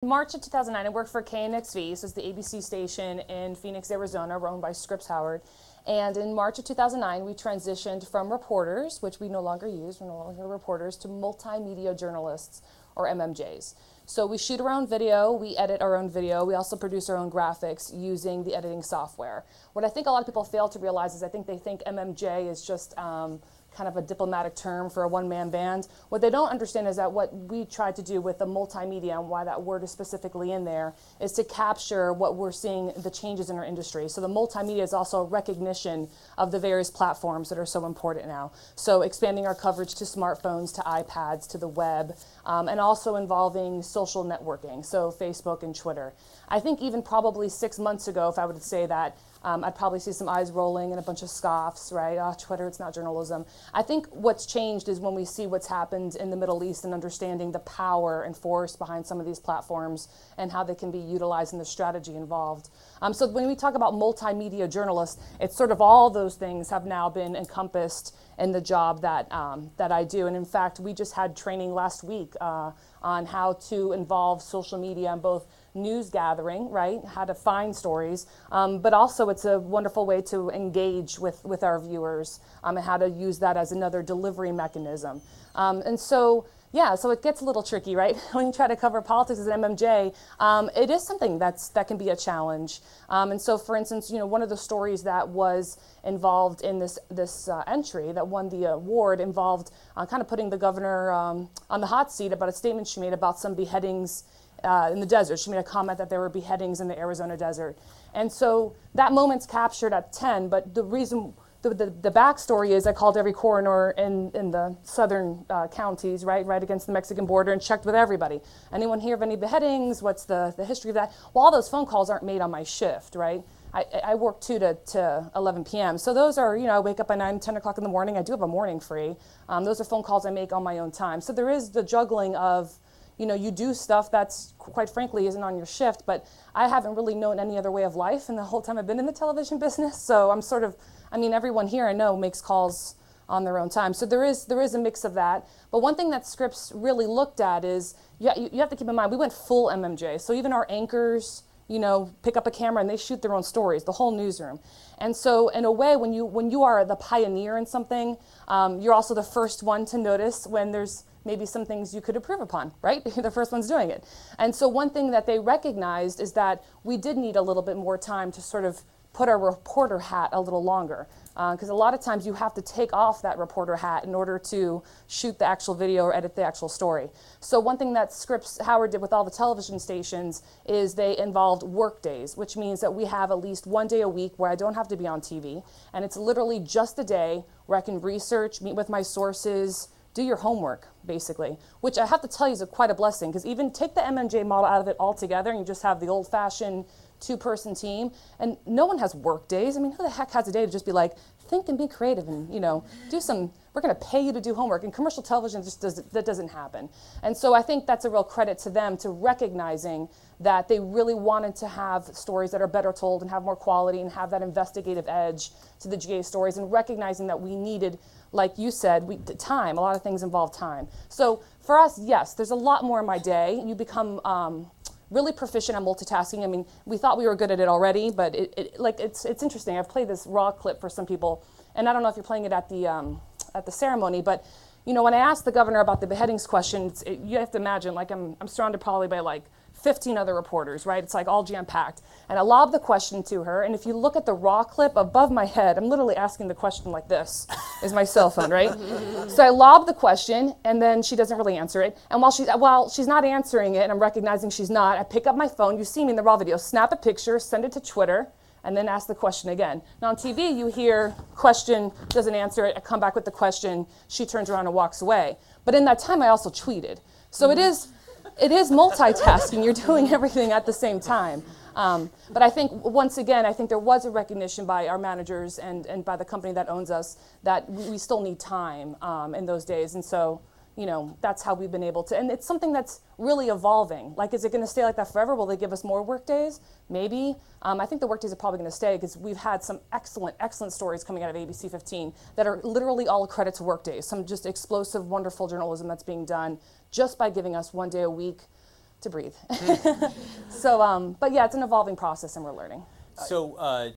March of 2009, I worked for KNXV, so it's the ABC station in Phoenix, Arizona, run by Scripps Howard. And in March of 2009, we transitioned from reporters, which we no longer use, we're no longer reporters, to multimedia journalists, or MMJs. So we shoot our own video, we edit our own video, we also produce our own graphics using the editing software. What I think a lot of people fail to realize is I think they think MMJ is just kind of a diplomatic term for a one-man band. What they don't understand is that what we tried to do with the multimedia, and why that word is specifically in there, is to capture what we're seeing, the changes in our industry. So the multimedia is also a recognition of the various platforms that are so important now. So expanding our coverage to smartphones, to iPads, to the web, and also involving social networking, so Facebook and Twitter. I think even probably 6 months ago, if I would say that, I'd probably see some eyes rolling and a bunch of scoffs, right? Oh, Twitter, it's not journalism. I think what's changed is when we see what's happened in the Middle East and understanding the power and force behind some of these platforms and how they can be utilized in the strategy involved. So when we talk about multimedia journalists, it's sort of all those things have now been encompassed in the job that I do. And in fact, we just had training last week on how to involve social media in both news gathering, right, how to find stories, but also it's a wonderful way to engage with our viewers and how to use that as another delivery mechanism. And so, yeah, so it gets a little tricky, right? When you try to cover politics as an MMJ, it is something that can be a challenge. And so, for instance, one of the stories that was involved in this entry that won the award involved kind of putting the governor on the hot seat about a statement she made about some beheadings in the desert. She made a comment that there were beheadings in the Arizona desert. And so that moment's captured at 10, but the reason, the backstory is I called every coroner in the southern counties, right against the Mexican border, and checked with everybody. Anyone hear of any beheadings? What's the history of that? Well, all those phone calls aren't made on my shift, right? I work 2 to 11 p.m. So those are, I wake up at 9, 10 o'clock in the morning. I do have a morning free. Those are phone calls I make on my own time. So there is the juggling of, you do stuff that's, quite frankly, isn't on your shift, but I haven't really known any other way of life in the whole time I've been in the television business. So I'm sort of, everyone here I know makes calls on their own time. So there is a mix of that. But one thing that Scripps really looked at is, you have to keep in mind, we went full MMJ. So even our anchors, pick up a camera and they shoot their own stories, the whole newsroom. And so in a way, when you are the pioneer in something, you're also the first one to notice when there's maybe some things you could improve upon, right? You're the first ones doing it. And so one thing that they recognized is that we did need a little bit more time to sort of put our reporter hat a little longer. Because a lot of times you have to take off that reporter hat in order to shoot the actual video or edit the actual story. So one thing that Scripps Howard did with all the television stations is they involved work days, which means that we have at least one day a week where I don't have to be on TV. And it's literally just a day where I can research, meet with my sources, do your homework, basically, which I have to tell you is quite a blessing, because even take the MMJ model out of it altogether and you just have the old-fashioned two-person team, and no one has work days. Who the heck has a day to just be like, think and be creative and, do some, we're going to pay you to do homework. And commercial television that doesn't happen. And so I think that's a real credit to them, to recognizing that they really wanted to have stories that are better told and have more quality and have that investigative edge to the GA stories, and recognizing that we needed, like you said, time. A lot of things involve time. So for us, yes, there's a lot more in my day. You become really proficient at multitasking. We thought we were good at it already, but it's interesting. I've played this raw clip for some people, and I don't know if you're playing it at the ceremony, but when I asked the governor about the beheadings question, you have to imagine, I'm surrounded probably by 15 other reporters, right? It's all jam-packed. And I lobbed the question to her, and if you look at the raw clip above my head, I'm literally asking the question like this, is my cell phone, right? So I lob the question, and then she doesn't really answer it. And while she's not answering it, and I'm recognizing she's not, I pick up my phone, you see me in the raw video, snap a picture, send it to Twitter, and then ask the question again. Now on TV, you hear question, doesn't answer it, I come back with the question, she turns around and walks away. But in that time, I also tweeted. So it is multitasking. You're doing everything at the same time. But I think, once again, there was a recognition by our managers and by the company that owns us that we still need time in those days. And so, that's how we've been able to. And it's something that's really evolving. Is it going to stay like that forever? Will they give us more work days? Maybe. I think the work days are probably going to stay, because we've had some excellent stories coming out of ABC 15 that are literally all a credit to work days. Some just explosive, wonderful journalism that's being done just by giving us one day a week to breathe. So, but yeah, it's an evolving process and we're learning. So